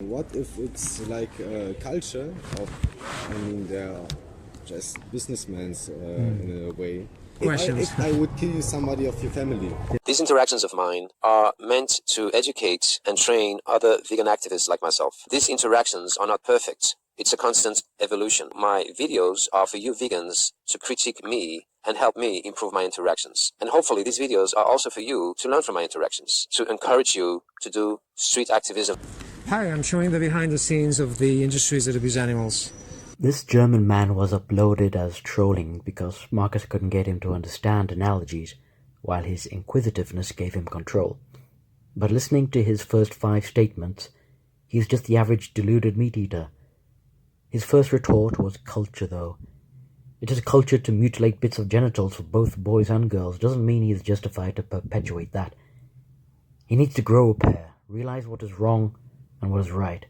what if it's like a culture of, I mean, they're just businessmen in a way. If I would kill somebody of your family. These interactions of mine are meant to educate and train other vegan activists like myself. These interactions are not perfect. It's a constant evolution. My videos are for you vegans to critique me and help me improve my interactions. And hopefully these videos are also for you to learn from my interactions, to encourage you to do street activism. Hi, I'm showing the behind the scenes of the industries that abuse animals. This German man was uploaded as trolling because Marcus couldn't get him to understand analogies, while his inquisitiveness gave him control. But listening to his first 5 statements, he's just the average deluded meat-eater. His first retort was culture, though. It is a culture to mutilate bits of genitals for both boys and girls doesn't mean he is justified to perpetuate that. He needs to grow a pair, realize what is wrong and what is right.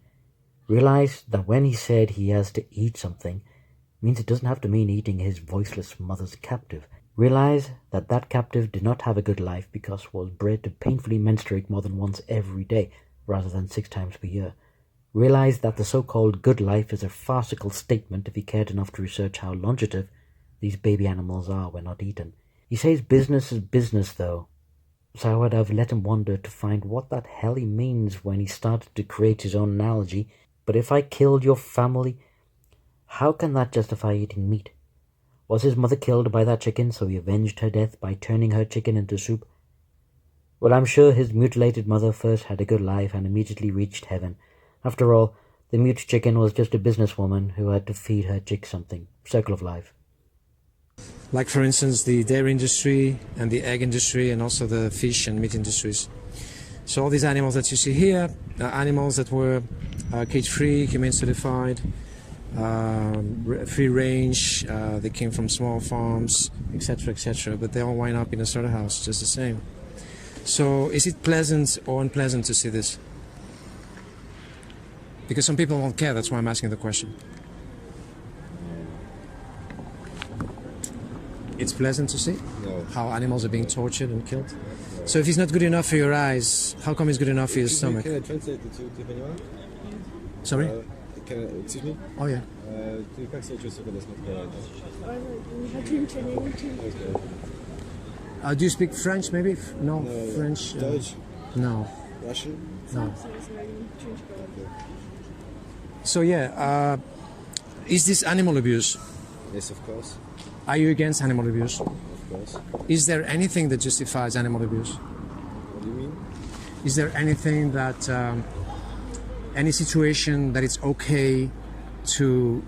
Realize that when he said he has to eat something, means it doesn't have to mean eating his voiceless mother's captive. Realize that that captive did not have a good life because was bred to painfully menstruate more than once every day, rather than 6 times per year. Realize that the so-called good life is a farcical statement if he cared enough to research how longevous these baby animals are when not eaten. He says business is business, though, so I would have let him wonder to find what that hell he means when he started to create his own analogy. But if I killed your family, how can that justify eating meat? Was his mother killed by that chicken, so he avenged her death by turning her chicken into soup? Well, I'm sure his mutilated mother first had a good life and immediately reached heaven. After all, the mute chicken was just a businesswoman who had to feed her chick something. Circle of life. Like, for instance, the dairy industry and the egg industry and also the fish and meat industries. So all these animals that you see here are animals that were cage-free, humane certified, free range, they came from small farms, etc., but they all wind up in a slaughterhouse just the same. So is it pleasant or unpleasant to see this? Because some people won't care, that's why I'm asking the question. It's pleasant to see how animals are being tortured and killed. So if he's not good enough for your eyes, how come he's good enough for your stomach? Can I translate it to Japan? Sorry? Excuse me? Oh yeah. Do you speak French maybe? No, French. Deutsch? No. Russian? No. So yeah, is this animal abuse? Yes, of course. Are you against animal abuse? Of course. Is there anything that justifies animal abuse? What do you mean? Is there anything that, any situation that it's okay to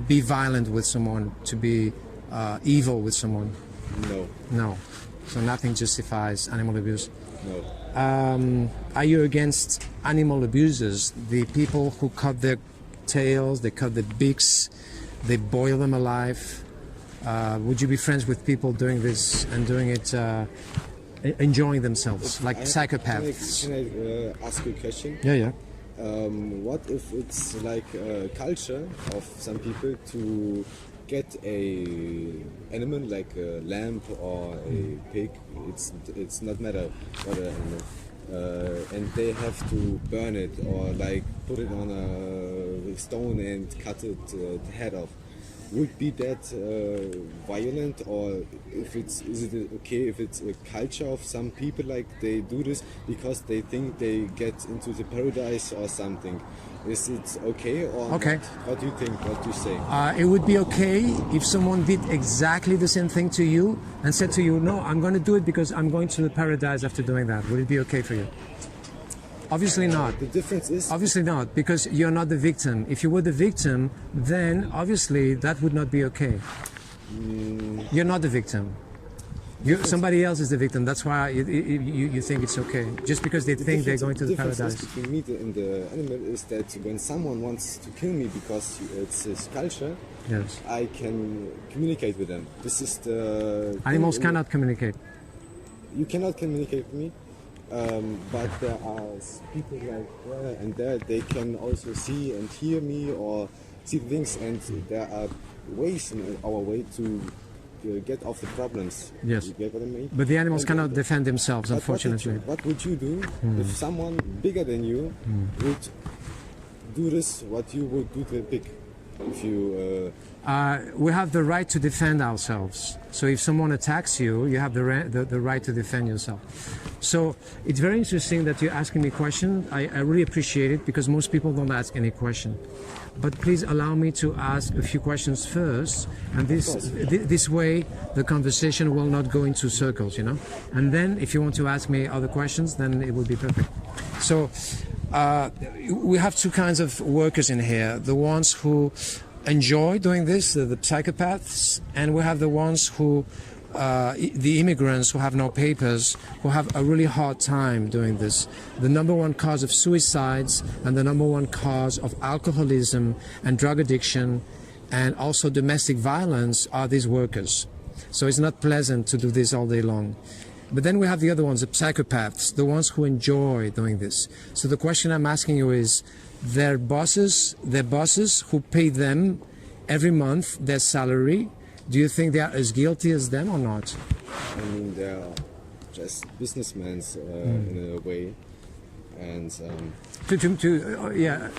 be violent with someone, to be evil with someone? No. No. So nothing justifies animal abuse? No. Are you against animal abusers? The people who cut their tails, they cut their beaks, they boil them alive? Would you be friends with people doing this and doing it, enjoying themselves, like psychopaths? Can I ask you a question? Yeah. What if it's like a culture of some people to get a animal like a lamb or a pig? It's not matter what an animal, and they have to burn it or like put it on a stone and cut it the head off. Would be that violent, or is it okay if it's a culture of some people like they do this because they think they get into the paradise or something? Is it okay or okay? Not? What do you think? What do you say? It would be okay if someone did exactly the same thing to you and said to you, "No, I'm going to do it because I'm going to the paradise after doing that." Would it be okay for you? Obviously not. The difference is... Obviously not, because you're not the victim. If you were the victim, then obviously that would not be okay. You're not the victim. Somebody else is the victim. That's why you think it's okay. Just because they think they're going to the paradise. The difference between me and the animal is that when someone wants to kill me because it's his culture, yes, I can communicate with them. This is the... Animals cannot communicate. You cannot communicate with me? But there are people like there and there, they can also see and hear me or see things, and there are ways in our way to get off the problems. Yes. You get what I mean? But the animals cannot defend themselves, unfortunately. What would you do if someone bigger than you would do this, what you would do to a pig if you. We have the right to defend ourselves. So if someone attacks you, you have the right to defend yourself. So it's very interesting that you're asking me questions. I really appreciate it because most people don't ask any question. But please allow me to ask a few questions first, and this way the conversation will not go into circles, you know. And then if you want to ask me other questions, then it will be perfect. So we have two kinds of workers in here: the ones who enjoy doing this, the psychopaths, and we have the ones who, the immigrants who have no papers, who have a really hard time doing this. The number one cause of suicides and the number one cause of alcoholism and drug addiction and also domestic violence are these workers. So it's not pleasant to do this all day long. But then we have the other ones, the psychopaths, the ones who enjoy doing this. So the question I'm asking you is, their bosses who pay them every month their salary, do you think they are as guilty as them or not? I mean, they are just businessmen in a way, and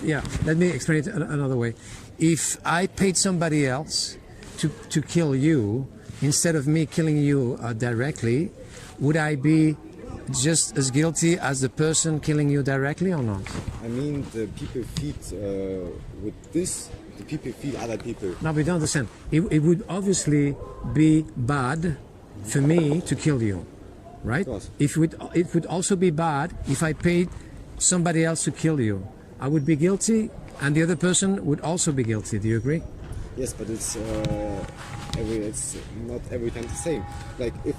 yeah. Let me explain it another way. If I paid somebody else to kill you instead of me killing you directly, would I be just as guilty as the person killing you directly or not? I mean, the people feed with this. The people feed other people. No, we don't understand. It would obviously be bad for me to kill you, right? Of course. It would also be bad if I paid somebody else to kill you. I would be guilty, and the other person would also be guilty. Do you agree? Yes, but it's not every time the same. Like, if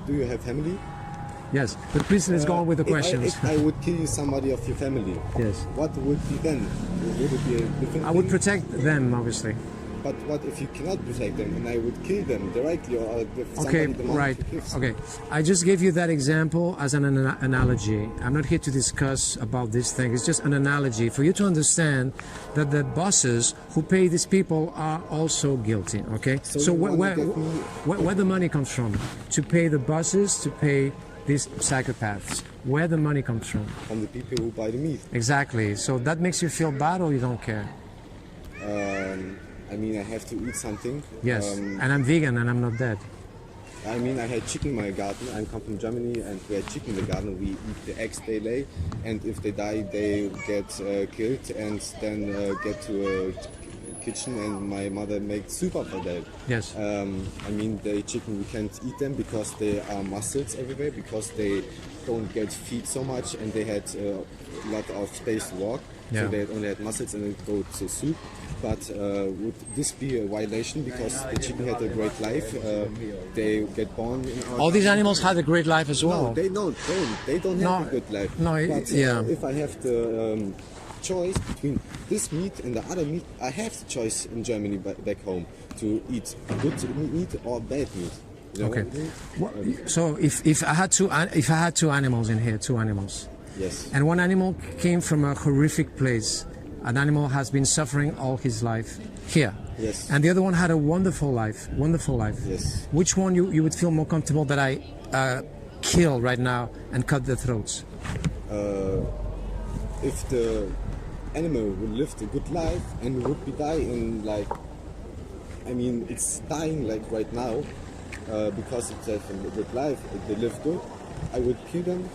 do you have family? Yes, but please let's go on with the questions. If I would kill somebody of your family, yes, what would be then? Would it be a different I would thing? protect them, obviously. But what if you cannot protect them and I would kill them directly, or if Okay, somebody demands right. to kill them? Okay, I just gave you that example as an analogy. I'm not here to discuss about this thing. It's just an analogy for you to understand that the bosses who pay these people are also guilty. Okay, So you wanna get me- where the money comes from to pay the bosses to pay these psychopaths? Where the money comes from? From the people who buy the meat. Exactly. So that makes you feel bad, or you don't care? I mean, I have to eat something. Yes. And I'm vegan and I'm not dead. I mean, I had chicken in my garden. I come from Germany, and we had chicken in the garden. We eat the eggs they lay, and if they die, they get killed and then get to a kitchen, and my mother makes soup out of that. Yes. I mean, the chicken, we can't eat them because they are muscles everywhere, because they don't get feed so much, and they had a lot of space to walk. Yeah. So they only had muscles and it go to soup. But would this be a violation because the chicken had a great life? They get born in our All these country. animals had a great life as well. No, they don't. They don't have No, a good life. no, but yeah. if I have the choice between this meat and the other meat, I have the choice in Germany back home to eat good meat or bad meat. You know Okay. what I mean? So if I had two animals in here, two animals, Yes. and one animal came from a horrific place, an animal has been suffering all his life here, Yes. and the other one had a wonderful life, Yes. Which one you would feel more comfortable that I kill right now and cut their throats? If the animal would live a good life and would be dying like, I mean, it's dying like right now because it has a good life, they live good, I would kill them.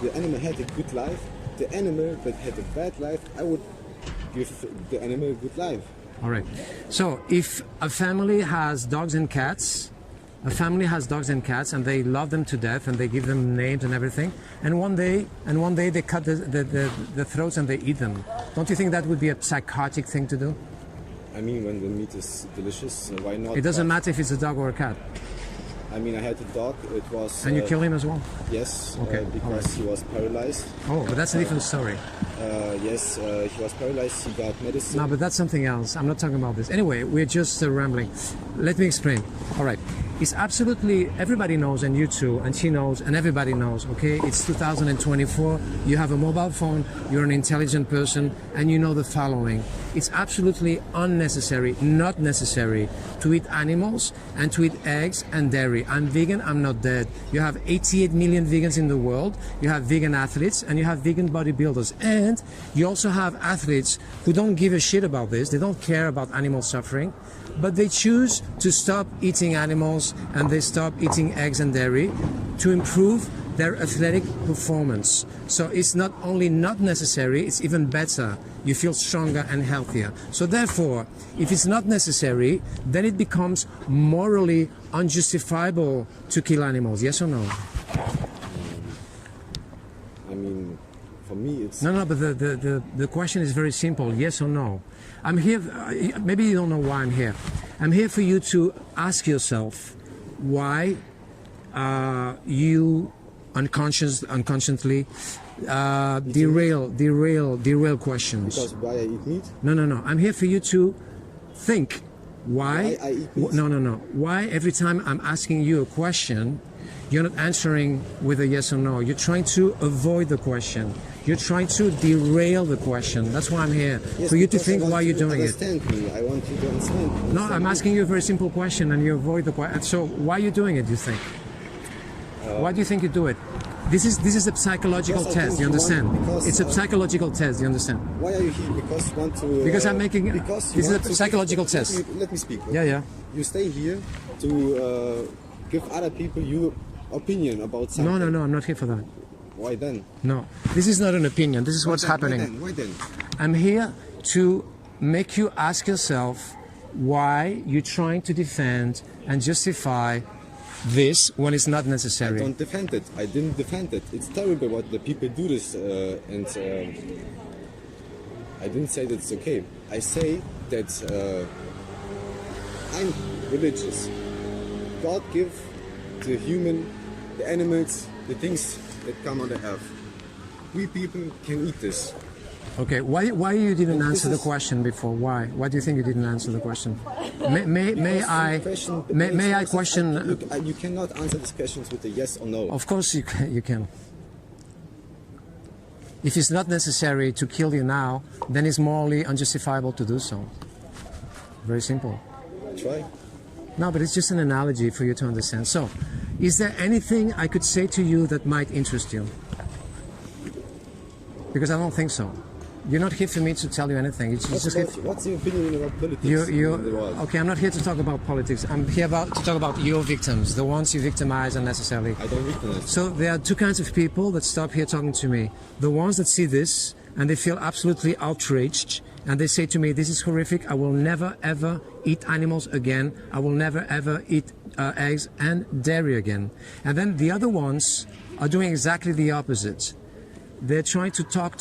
The animal had a good life. The animal that had a bad life, I would give the animal a good life. All right. So if a family has dogs and cats, and they love them to death and they give them names and everything, and one day they cut the throats and they eat them. Don't you think that would be a psychotic thing to do? I mean, when the meat is delicious, why not? It doesn't But, matter if it's a dog or a cat. I mean, I had a dog. It was. And you kill him as well? Yes, Okay, because he was paralyzed. Oh, but that's a different story. Yes, he was paralyzed. He got medicine. No, but that's something else. I'm not talking about this. Anyway, we're just rambling. Let me explain. All right. It's absolutely, everybody knows, and you too, and she knows, and everybody knows, okay? It's 2024, you have a mobile phone, you're an intelligent person, and you know the following. It's absolutely unnecessary, not necessary, to eat animals and to eat eggs and dairy. I'm vegan, I'm not dead. You have 88 million vegans in the world, you have vegan athletes, and you have vegan bodybuilders. And you also have athletes who don't give a shit about this, they don't care about animal suffering, but they choose to stop eating animals and they stop eating eggs and dairy to improve their athletic performance. So it's not only not necessary, it's even better. You feel stronger and healthier. So therefore, if it's not necessary, then it becomes morally unjustifiable to kill animals. Yes or no? I mean, for me, it's... No, but the question is very simple, yes or no. I'm here, maybe you don't know why I'm here. I'm here for you to ask yourself why you unconsciously derail questions. Because why I eat meat? No. I'm here for you to think why I eat meat? No. Why every time I'm asking you a question, you're not answering with a yes or no. You're trying to avoid the question. You're trying to derail the question. That's why I'm here. Yes, for you to think why you're doing it. Understand me. I want you to understand me. No, I'm asking you a very simple question and you avoid the question. So why are you doing it, you think? Why do you think you do it? This is a psychological test, you understand? It's a psychological test, you understand? Why are you here? Because you want to... Because I'm making... Because this is a psychological test. Let me speak. Okay? Yeah. You stay here to give other people your opinion about something. No, I'm not here for that. Why then? No, this is not an opinion. This is what's happening. Why then? I'm here to make you ask yourself why you're trying to defend and justify this when it's not necessary. I don't defend it. I didn't defend it. It's terrible what the people do this, and I didn't say that it's okay. I say that I'm religious. God give the human, the animals, the things that come on the earth. We people can eat this. Okay, why you didn't answer the question before? Why? Why do you think you didn't answer the question? May I question? You cannot answer these questions with a yes or no. Of course you can. If it's not necessary to kill you now, then it's morally unjustifiable to do so. Very simple. Try. No, but it's just an analogy for you to understand. So, is there anything I could say to you that might interest you? Because I don't think so. You're not here for me to tell you anything. What's your opinion about politics in the world? Okay, I'm not here to talk about politics. I'm here to talk about your victims, the ones you victimize unnecessarily. I don't victimize. So there are two kinds of people that stop here talking to me. The ones that see this and they feel absolutely outraged and they say to me, this is horrific. I will never ever eat animals again. I will never ever eat eggs and dairy again. And then the other ones are doing exactly the opposite. They're trying to talk,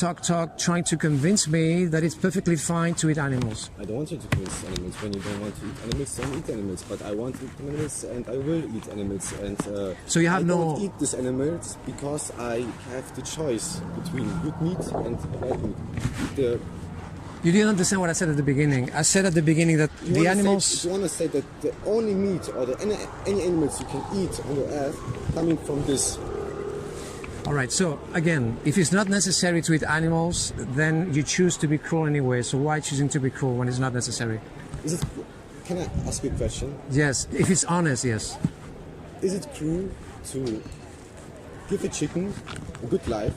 trying to convince me that it's perfectly fine to eat animals. I don't want you to convince animals. When you don't want to eat animals, don't eat animals. But I want to eat animals and I will eat animals. And so you have I don't eat these animals because I have the choice between good meat and bad meat. You didn't understand what I said at the beginning. I said at the beginning that the animals... You want to say that the only meat or any animals you can eat on the earth coming from this... All right, so again, if it's not necessary to eat animals, then you choose to be cruel anyway. So why choosing to be cruel when it's not necessary? Can I ask you a question? Yes, if it's honest, yes. Is it cruel to give a chicken a good life,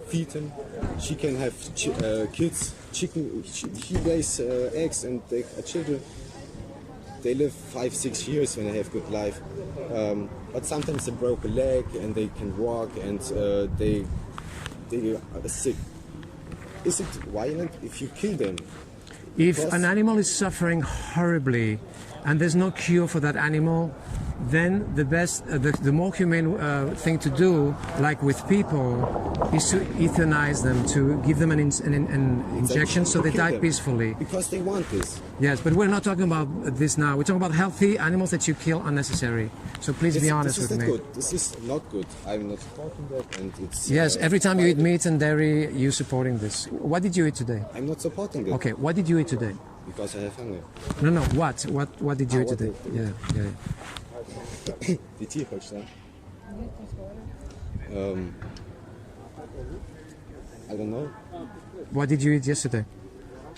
feed him, she can have kids, chicken, he lays eggs and they are children. They live 5-6 years when they have good life, but sometimes they broke a leg and they can walk and they are sick. Is it violent if you kill them? If an animal is suffering horribly and there's no cure for that animal, then the best, the more humane thing to do, like with people, is to euthanize them, to give them an injection so they die peacefully. Because they want this. Yes, but we're not talking about this now. We're talking about healthy animals that you kill unnecessary. So please be honest with me. This is not good. I'm not supporting that, and it's... Yes, every time you eat meat and dairy, you're supporting this. What did you eat today? I'm not supporting that. Okay, what did you eat today? Because I have hunger. No, what? What did you eat today? Yeah. Die Tierholstein. I don't know. What did you eat yesterday?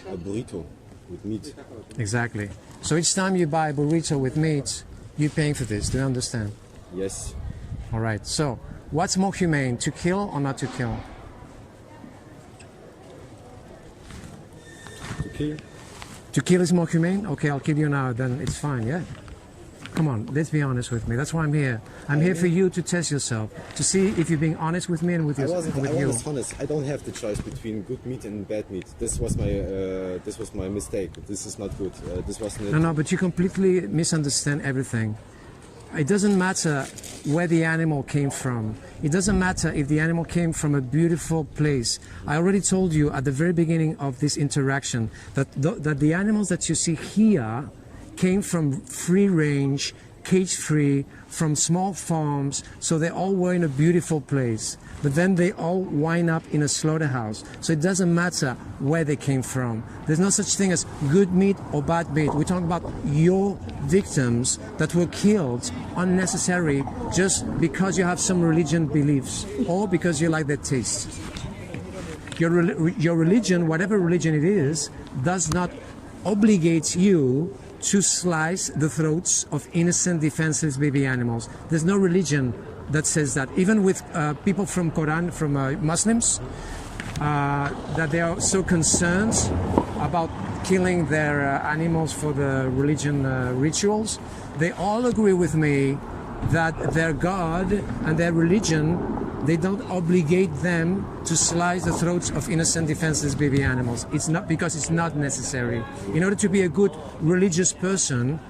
A burrito with meat. Exactly. So each time you buy a burrito with meat, you're paying for this. Do you understand? Yes. All right. So what's more humane, to kill or not to kill? To kill. To kill is more humane? Okay, I'll kill you now, then it's fine, yeah? Come on, let's be honest with me. That's why I'm here. I'm here for you to test yourself, to see if you're being honest with me and with, I your, wasn't. with I you. was honest. I don't have the choice between good meat and bad meat. This was my mistake. This is not good. This was not. No, but you completely misunderstand everything. It doesn't matter where the animal came from. It doesn't matter if the animal came from a beautiful place. I already told you at the very beginning of this interaction that the animals that you see here came from free range, cage free, from small farms, so they all were in a beautiful place. But then they all wind up in a slaughterhouse. So it doesn't matter where they came from. There's no such thing as good meat or bad meat. We're talking about your victims that were killed unnecessarily just because you have some religion beliefs or because you like their taste. Your religion, whatever religion it is, does not obligate you to slice the throats of innocent, defenseless baby animals. There's no religion that says that. Even with people from Quran, from Muslims, that they are so concerned about killing their animals for the religion rituals, they all agree with me that their God and their religion, they don't obligate them to slice the throats of innocent, defenseless baby animals. It's not because it's not necessary. In order to be a good religious person,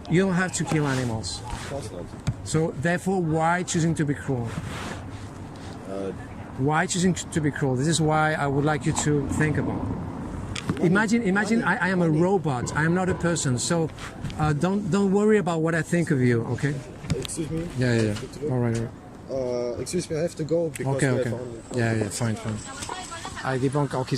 you don't have to kill animals. Of course not. So therefore, why choosing to be cruel? Why choosing to be cruel? This is why I would like you to think about. Imagine I am a robot. I am not a person. So don't worry about what I think of you. Okay? Excuse me. Yeah. All right. Excuse me. I have to go because Okay. we have only. Yeah. Fine. I debunk all his